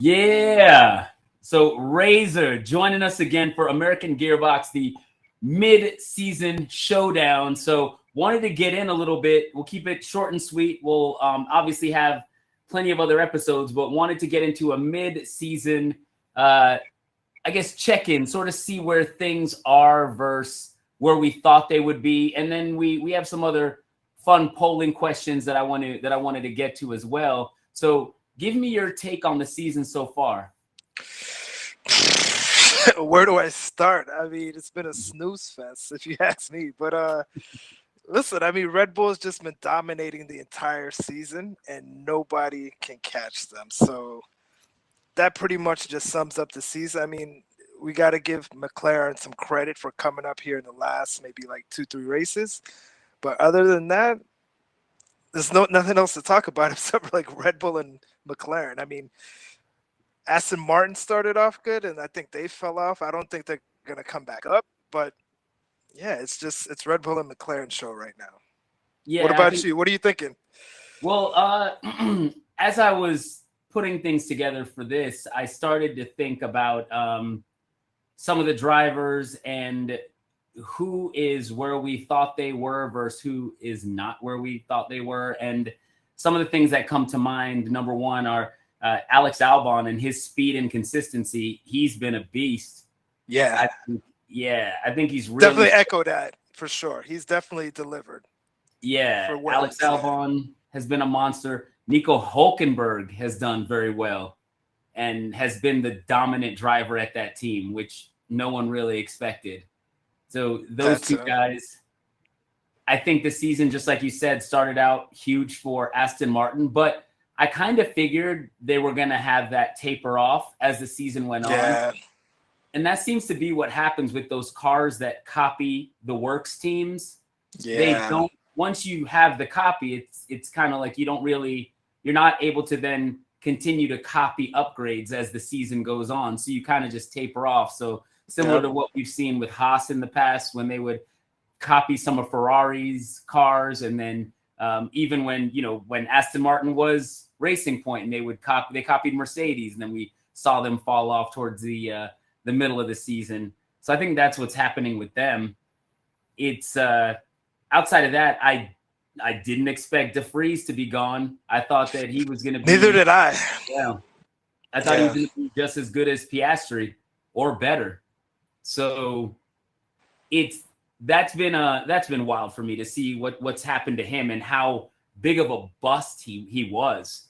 Yeah. So Razor joining us again for American Gearbox, the mid-season showdown. So wanted to get in a little bit. We'll keep it short and sweet. We'll obviously have plenty of other episodes, but wanted to get into a mid-season, I guess, check-in, sort of see where things are versus where we thought they would be, and then we have some other fun polling questions that I wanted to get to as well. So give me your take on the season so far. Where do I start? I mean, it's been a snooze fest, if you ask me. But listen, I mean, Red Bull's just been dominating the entire season, and nobody can catch them. So that pretty much just sums up the season. I mean, we got to give McLaren some credit for coming up here in the last maybe like 2, 3 races. But other than that, there's nothing else to talk about except for like Red Bull and McLaren. I mean, Aston Martin started off good, and I think they fell off. I don't think they're gonna come back up, but yeah, it's Red Bull and McLaren show right now. Yeah, What about you? What are you thinking? Well, as I was putting things together for this, I started to think about some of the drivers and who is where we thought they were versus who is not where we thought they were. And some of the things that come to mind, number one, are Alex Albon and his speed and consistency. He's been a beast. Yeah, I think he's really definitely echo that for sure. He's definitely delivered. Yeah, Alex Albon has been a monster. Nico Hulkenberg has done very well and has been the dominant driver at that team, which no one really expected. So those two guys, I think the season, just like you said, started out huge for Aston Martin, but I kind of figured they were going to have that taper off as the season went on. And that seems to be what happens with those cars that copy the works teams. Yeah. They don't, once you have the copy, it's kind of like you're not able to then continue to copy upgrades as the season goes on. So you kind of just taper off. So similar to what we've seen with Haas in the past, when they would copy some of Ferrari's cars, and then even when Aston Martin was Racing Point, and they copied Mercedes, and then we saw them fall off towards the middle of the season. So I think that's what's happening with them. It's outside of that, I didn't expect De Vries to be gone. I thought that he was going to be. Neither did I. Yeah, I thought he was going to be just as good as Piastri or better. So that's been wild for me to see what's happened to him and how big of a bust he was.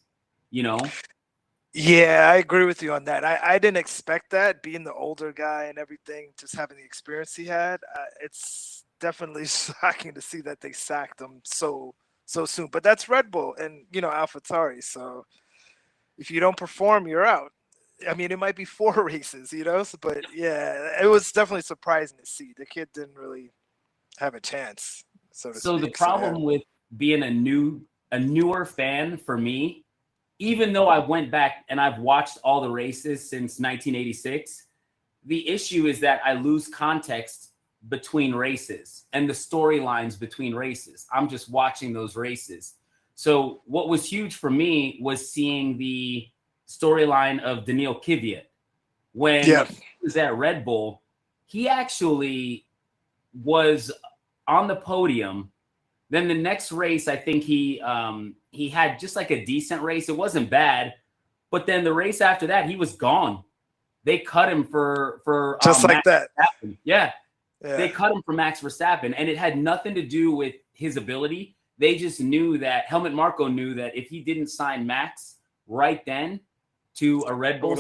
Yeah, I agree with you on that. I didn't expect that, being the older guy and everything, just having the experience he had. It's definitely shocking to see that they sacked him so soon. But that's Red Bull and AlphaTauri. So if you don't perform, you're out. I mean, it might be 4 races, but yeah, it was definitely surprising to see. The kid didn't really have a chance, so to speak. The problem with being a newer fan for me, even though I went back and I've watched all the races since 1986, the issue is that I lose context between races and the storylines between races. I'm just watching those races. So what was huge for me was seeing the storyline of Daniil Kvyat. When he was at Red Bull, he actually was on the podium. Then the next race, I think he had just like a decent race. It wasn't bad, but then the race after that, he was gone. They cut him for just like Max that. Verstappen. Yeah, they cut him for Max Verstappen, and it had nothing to do with his ability. They just knew that Helmut Marko knew that if he didn't sign Max right then to a Red Bull, they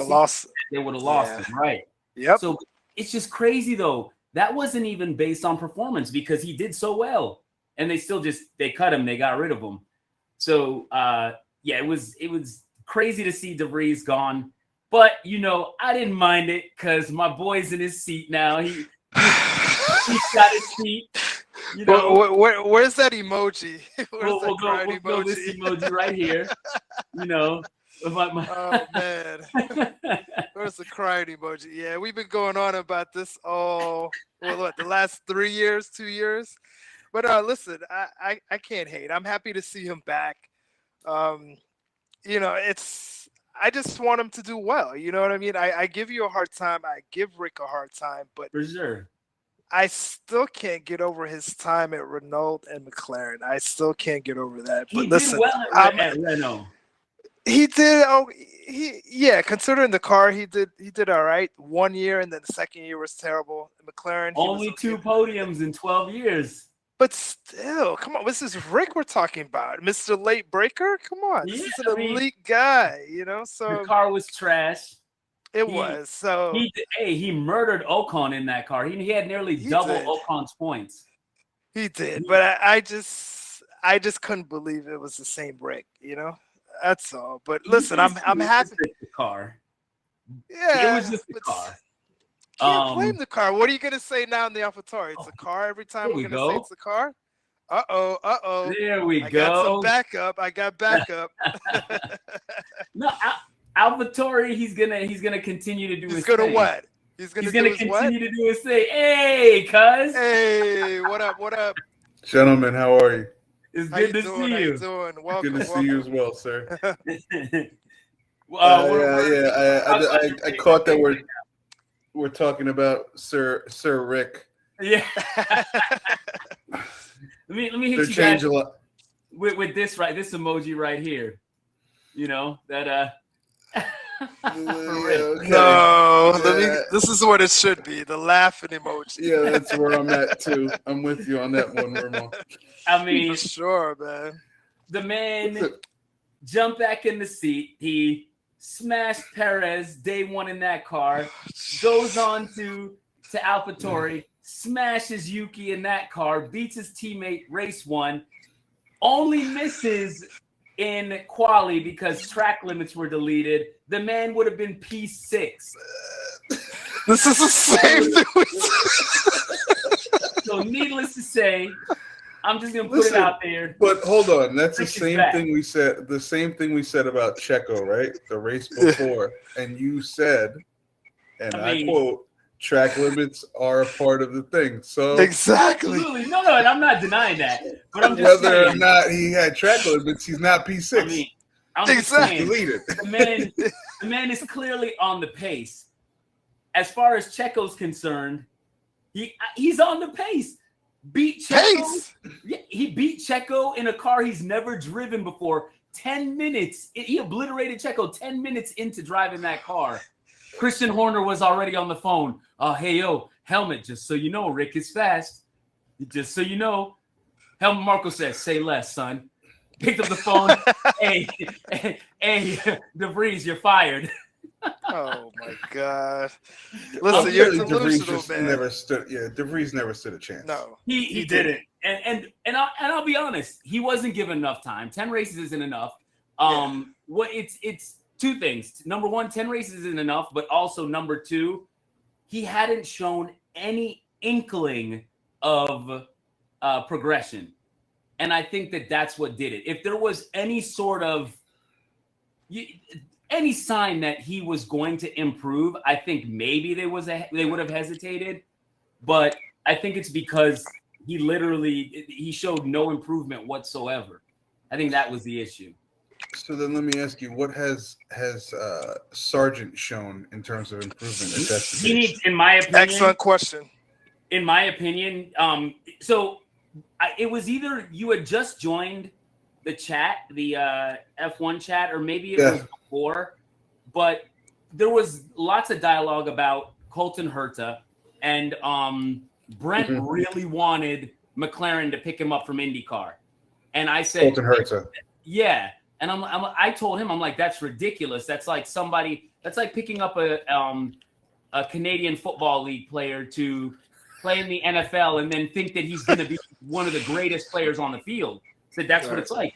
would have lost him. Right. Yep. So it's just crazy though. That wasn't even based on performance because he did so well. And they cut him. They got rid of him. So it was crazy to see De Vries gone. But I didn't mind it because my boy's in his seat now. He's got his seat. Where's that emoji? We'll go this emoji right here. Oh man, where's the crying emoji? Yeah, we've been going on about this the last 3 years, 2 years. But listen, I can't hate. I'm happy to see him back. I just want him to do well. You know what I mean? I give you a hard time. I give Rick a hard time, but For sure. I still can't get over his time at Renault and McLaren. I still can't get over that. He But did listen, well at Renault. he did. Oh, yeah. Considering the car, he did all right. 1 year, and then the second year was terrible. McLaren, he was Only okay. 2 podiums in 12 years. But still, come on. This is Rick we're talking about, Mr. Late Breaker. Come on, this Yeah, is an elite guy. You know, the so car was trash. it was. So He murdered Ocon in that car. He had nearly double did. Ocon's points. He did, but I just couldn't believe it was the same Rick. You know, that's all. But listen, I'm happy. The car. Yeah, It was just the car. Can't blame the car. What are you gonna say now in the AlphaTauri? It's a car every time There we're we gonna go. say it's a car. Uh-oh. There we I go. got some backup. I got backup. No, AlphaTauri, he's gonna continue to do his He's gonna thing. what? He's gonna continue to do his thing. Hey, cuz. Hey, what up? What up? Gentlemen, how are you? It's How good you to doing? see How you. you doing? Welcome. Good to see you as well, sir. I caught that we're talking about Sir Rick. Yeah. let me hit They're you guys changing a lot. with this emoji right here. You know that Okay. No, Yeah. this is what it should be. The laughing emoji. Yeah, that's where I'm at too. I'm with you on that one, Ramon. I mean, For sure, man. the man jumped back in the seat. He smashed Perez day one in that car. Goes on to AlphaTauri, smashes Yuki in that car, beats his teammate race one, only misses in quali because track limits were deleted. The man would have been P6. This is the same thing. So needless to say, I'm just gonna put it out there. But hold on, that's the Rick is same back. thing we said. The same thing we said about Checo, right? The race before, and you said, and I quote, "Track limits are a part of the thing." So Exactly. Absolutely. No, and I'm not denying that. But I'm just whether saying, or not he had track limits, he's not P6. I mean, I'm just Exactly. saying, Deleted. the man is clearly on the pace. As far as Checo's concerned, he's on the pace. Beat Checo. Pace. Yeah, he beat Checo in a car he's never driven before. 10 minutes. He obliterated Checo 10 minutes into driving that car. Christian Horner was already on the phone. Hey, yo, helmet, just so you know, Rick is fast. Just so you know. Helmut Marko says, say less, son. Picked up the phone. hey, De Vries, you're fired. Oh my God! Listen, you're delusional, man. Never stood. Yeah, De Vries never stood a chance. No, he didn't. And I'll be honest, he wasn't given enough time. 10 races isn't enough. It's two things. Number one, 10 races isn't enough, but also number two, he hadn't shown any inkling of progression. And I think that's what did it. If there was any sort of any sign that he was going to improve, I think maybe they would have hesitated. But I think it's because he showed no improvement whatsoever. I think that was the issue. So then let me ask you, what has Sargent shown in terms of improvement? If that's the He case? needs, in my opinion. excellent question. In my opinion, it was either you had just joined the chat, the F1 chat, or maybe it was before, but there was lots of dialogue about Colton Herta, and Brent really wanted McLaren to pick him up from IndyCar, and I said, Colton Herta. Yeah, and I told him, I'm like, that's ridiculous. That's like picking up a Canadian Football League player to play in the NFL and then think that he's going to be one of the greatest players on the field. Said that's what it's like.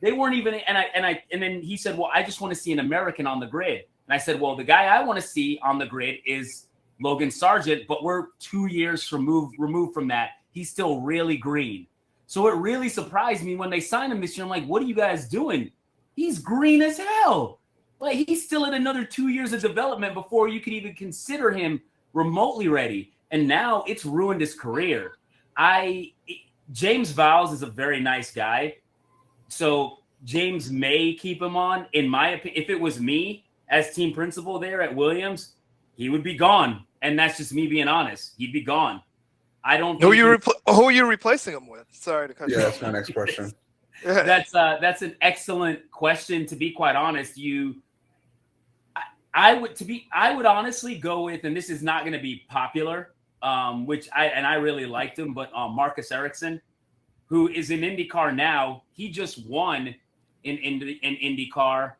They weren't even, and then he said, well, I just want to see an American on the grid. And I said, well, the guy I want to see on the grid is Logan Sargent, but we're 2 years removed from that. He's still really green. So it really surprised me when they signed him this year. I'm like, what are you guys doing? He's green as hell. Like, he's still in another 2 years of development before you could even consider him remotely ready. And now it's ruined his career. James Vowles is a very nice guy. So James may keep him on. In my opinion, if it was me, as team principal there at Williams, he would be gone. And that's just me being honest. He'd be gone. I don't. Who are you replacing him with? Sorry to cut you off. Yeah, that's my next question. That's an excellent question. To be quite honest, I would honestly go with, and this is not going to be popular, which I really liked him, but Marcus Ericsson, who is in IndyCar now. He just won in IndyCar.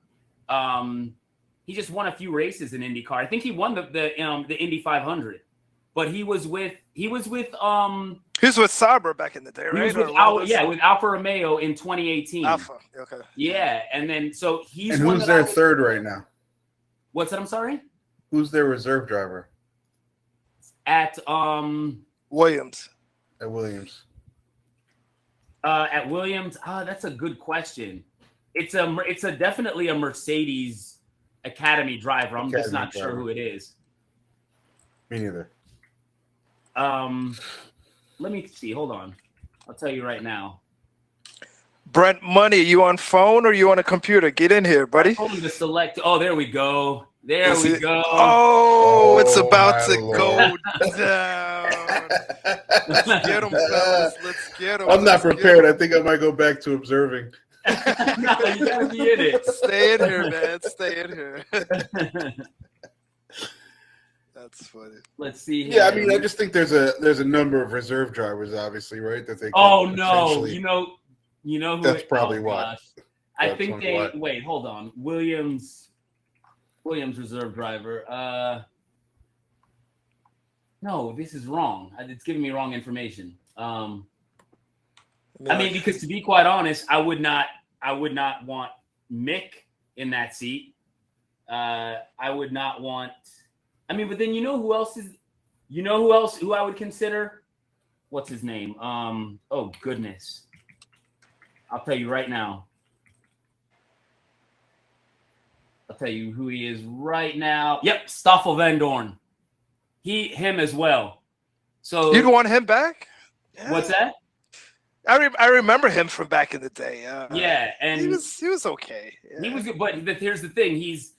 He just won a few races in IndyCar. I think he won the Indy 500, but he was with Sauber back in the day, right? With Alfa Romeo in 2018. Alfa, okay. Yeah, and then so he's. And who's their third right now? What's that? I'm sorry. Who's their reserve driver? Williams. At Williams. At Williams, that's a good question. It's definitely a Mercedes Academy driver. I'm just not sure who it is. Me neither. Let me see. Hold on. I'll tell you right now. Brent Money, you on phone or you on a computer? Get in here, buddy. I told him to select. Oh, there we go. There we go. Oh, it's about to go down. Let's get him, fellas. Let's get him. I'm not prepared. I think I might go back to observing. No, you gotta be in it. Stay in here, man. Stay in here. That's funny. Let's see. Yeah, I mean, I just think there's a number of reserve drivers, obviously, right? That they. Oh no, you know who? That's probably why. I think they. Wait, hold on. Williams reserve driver. No, this is wrong. It's giving me wrong information. I mean, because to be quite honest, I would not want Mick in that seat. I would not want. I mean, but then you know who else who I would consider? What's his name? Oh goodness. I'll tell you right now. I'll tell you who he is right now. Yep, Stoffel Van Dorn. Him as well. So you'd want him back? Yeah. What's that? I remember him from back in the day. Yeah, and he was okay. Yeah. He was good, but here's the thing: he's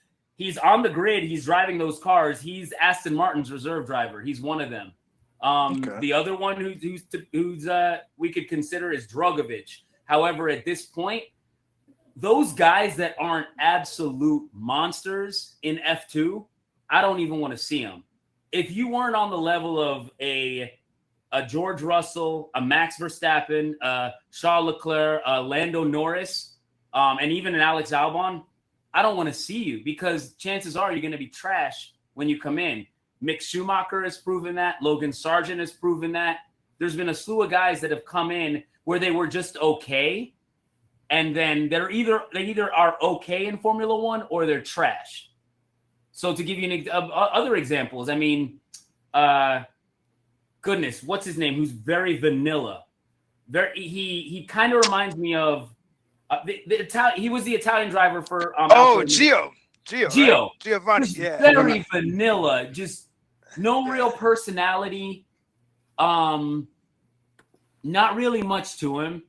on the grid. He's driving those cars. He's Aston Martin's reserve driver. He's one of them. Okay. The other one who's we could consider is Drogovic. However, at this point, those guys that aren't absolute monsters in F2, I don't even want to see them. If you weren't on the level of a George Russell, a Max Verstappen, Charles Leclerc, Lando Norris, and even an Alex Albon, I don't want to see you because chances are you're going to be trash when you come in. Mick Schumacher has proven that. Logan Sargent has proven that. There's been a slew of guys that have come in where they were just okay, and then they either are okay in Formula One or they're trash. So to give you other examples, I mean, goodness, what's his name? Who's very vanilla. He kind of reminds me of he was the Italian driver for Gio, right? Giovanni, yeah, very vanilla, just no real personality, not really much to him,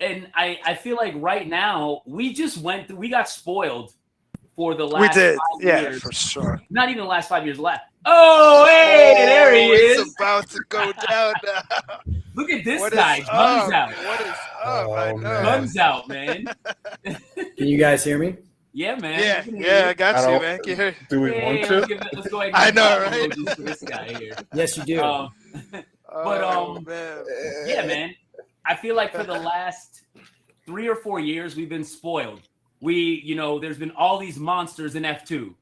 and I feel like right now we got spoiled for the last 5 years. For sure. Not even the last 5 years left. Oh, hey, there he is. It's about to go down now. Look at this guy. Guns out. What is up? I know. Guns out, man. Can you guys hear me? Yeah, man. Yeah, I got you, man. Can you hear? Do we want to? Let's go ahead. I know, right? For this guy here. Yes, you do. Man. Yeah, man. I feel like for the last 3 or 4 years, we've been spoiled. There's been all these monsters in F2.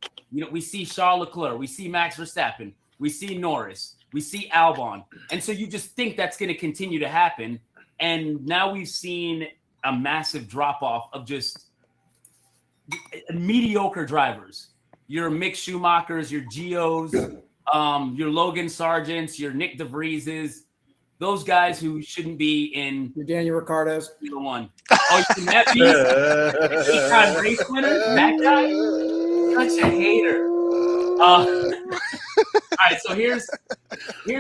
We see Charles Leclerc, we see Max Verstappen, we see Norris, we see Albon. And so you just think that's going to continue to happen. And now we've seen a massive drop-off of just mediocre drivers. Your Mick Schumachers, your Gios, your Logan Sargents, your Nick DeVrieses. Those guys who shouldn't be in your Daniel Ricciardo's. Either one. Oh, you can that beast? Econ race winner? That guy? Such a hater. All right, so here's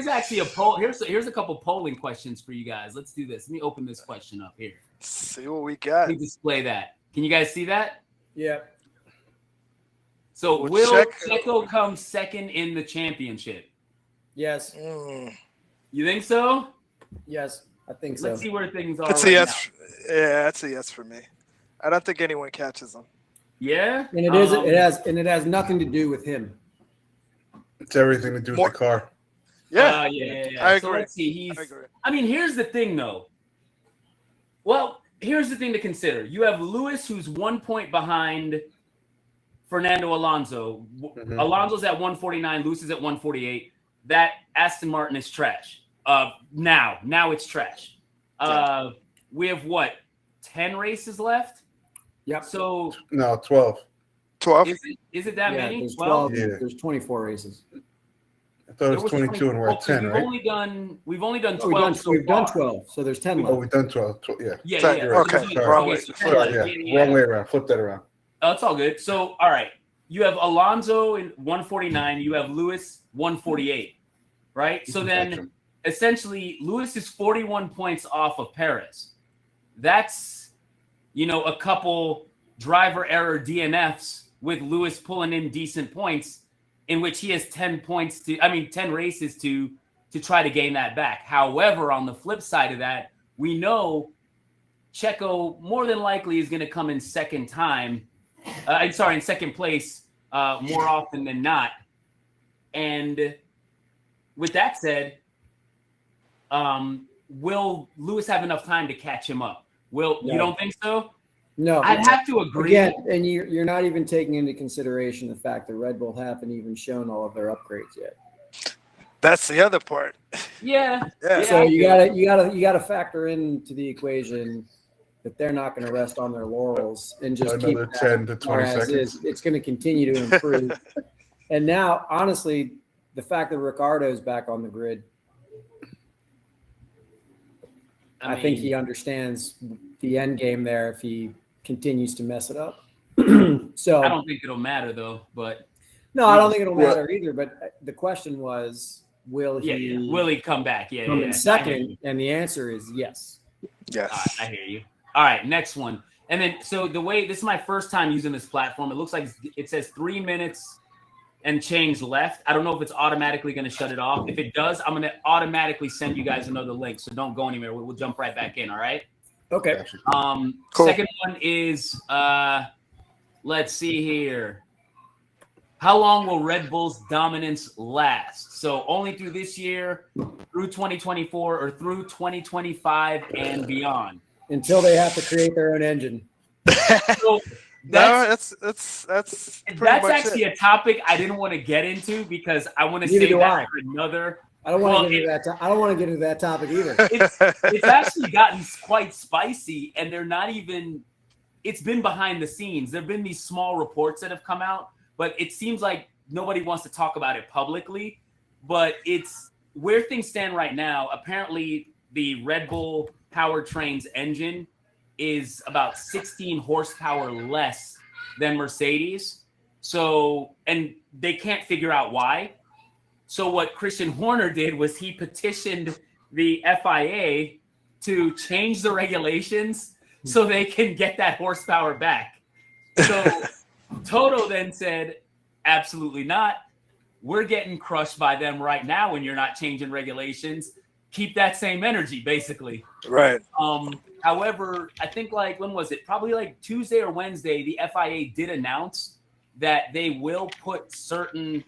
actually a poll. Here's a couple polling questions for you guys. Let's do this. Let me open this question up here. Let's see what we got. Let me display that. Can you guys see that? Yeah. So Well, will Checo come second in the championship? Yes. You think so? Yes, I think so. Let's see where things are That's right a now. yes. Yeah, that's a yes for me. I don't think anyone catches him. Yeah, And it has nothing to do with him. It's everything to do with the car. Yeah, yeah. I agree. So let's see. I agree. I mean, here's the thing, though. Well, here's the thing to consider. You have Lewis, who's 1 point behind Fernando Alonso. Mhm. Alonso's at 149. Lewis is at 148. That Aston Martin is trash. Now it's trash. We have what, 10 races left? Yep. So No, 12. 12. is it that Yeah, many? there's 12? 12. Yeah. There's 24 races. I thought it was 22 and we're at 10, right? We've only done 12 We've done far. 12, so there's 10 Oh, left. we've done 12. Yeah. You're right. Okay, Sorry. wrong way. So 10 Sorry, left. yeah. Wrong way around. Flip that around. Oh, it's all good. So, all right. You have Alonso in 149. You have Lewis 148, right? So then, essentially, Lewis is 41 points off of Perez. That's, a couple driver error DNFs with Lewis pulling in decent points, in which he has 10 races to try to gain that back. However, on the flip side of that, we know Checo more than likely is going to come in second place more often than not. And with that said, will Lewis have enough time to catch him up? No. You don't think so? No. I'd have to agree. Again, and you're not even taking into consideration the fact that Red Bull haven't even shown all of their upgrades yet. That's the other part. Yeah. So you gotta factor into the equation that they're not going to rest on their laurels and just Another keep 10 to 20 as seconds. is. It's going to continue to improve. And now, honestly, the fact that Ricardo's back on the grid, I think he understands the end game there if he continues to mess it up. So I don't think it'll matter though, but no, I don't think it'll matter either. But the question was, will he come back? come in second? And the answer is yes. Yes. All right, I hear you. All right, next one. And then, so this is my first time using this platform. It looks like it says 3 minutes and change left. I don't know if it's automatically going to shut it off. If it does, I'm going to automatically send you guys another link. So don't go anywhere. We'll jump right back in. All right. Okay. Cool. Second one is, let's see here. How long will Red Bull's dominance last? So only through this year, through 2024, or through 2025 and beyond. Until they have to create their own engine. So that's actually a topic I didn't want to get into because I want to Neither save do that I. for another. I don't want to get into that. I don't want to get into that topic either. It's actually gotten quite spicy, and they're not even. It's been behind the scenes. There've been these small reports that have come out, but it seems like nobody wants to talk about it publicly. But it's where things stand right now. Apparently, the Red Bull powertrain's engine is about 16 horsepower less than Mercedes. So, and they can't figure out why. So what Christian Horner did was he petitioned the FIA to change the regulations so they can get that horsepower back. So Toto then said, absolutely not. We're getting crushed by them right now when you're not changing regulations. Keep that same energy, basically. Right. However, I think when was it? Probably Tuesday or Wednesday, the FIA did announce that they will put certain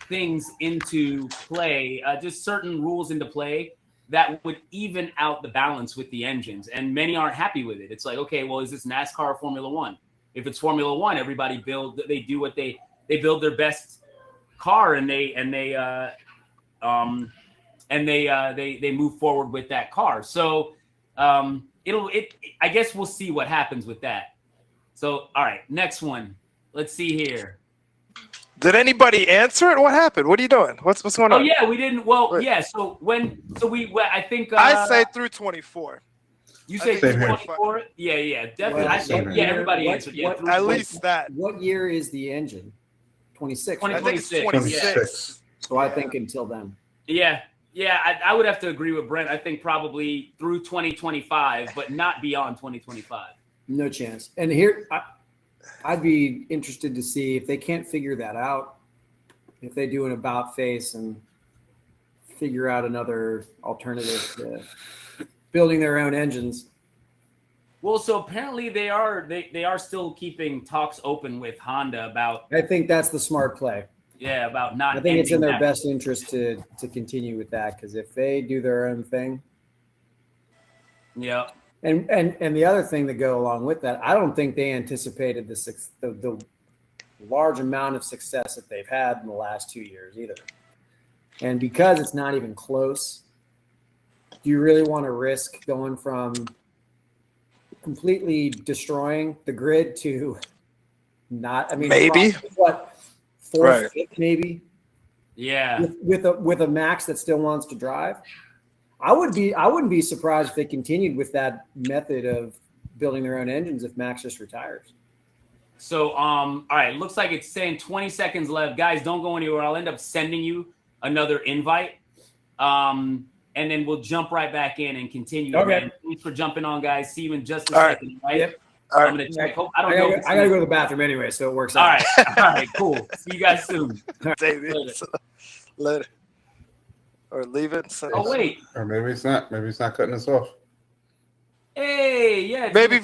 things into play, just certain rules into play that would even out the balance with the engines. And many aren't happy with it. It's like, okay, well, is this NASCAR or Formula One? If it's Formula One, everybody they build their best car and they move forward with that car. So I guess we'll see what happens with that. So, all right, next one. Let's see here. Did anybody answer it? What happened? What are you doing? What's going on? Oh yeah, we didn't. Well, Wait. yeah. I think I say through 24. You say think 24. Yeah, definitely. Well, Everybody answered. Yeah, through At 24. least that. What year is the engine? 26. I think it's 26. 26. So I think until then. Yeah. I would have to agree with Brent. I think probably through 2025, but not beyond 2025. No chance. And here, I'd be interested to see if they can't figure that out, if they do an about face and figure out another alternative to building their own engines. Well, so apparently they are still keeping talks open with Honda about. I think that's the smart play. Yeah, about not. I think it's in their that. best interest to continue with that, because if they do their own thing. Yeah. And the other thing that go along with that, I don't think they anticipated the large amount of success that they've had in the last 2 years either. And because it's not even close, do you really want to risk going from completely destroying the grid to not? I mean, maybe what, fourth, right. fifth, maybe? Yeah. With a Max that still wants to drive. I wouldn't be surprised if they continued with that method of building their own engines if Max just retires. So, all right, looks like it's saying 20 seconds left. Guys, don't go anywhere. I'll end up sending you another invite. And then we'll jump right back in and continue. Okay. Man. Thanks for jumping on, guys. See you in just a All second, right? Yep. All right. I'm gonna check. I I gotta go to the bathroom anyway, so it works All out. right. All right, cool. See you guys soon. David. Later. Later. Or leave it. Oh, wait. Or maybe it's not. Maybe it's not cutting us off. Hey, yeah. Maybe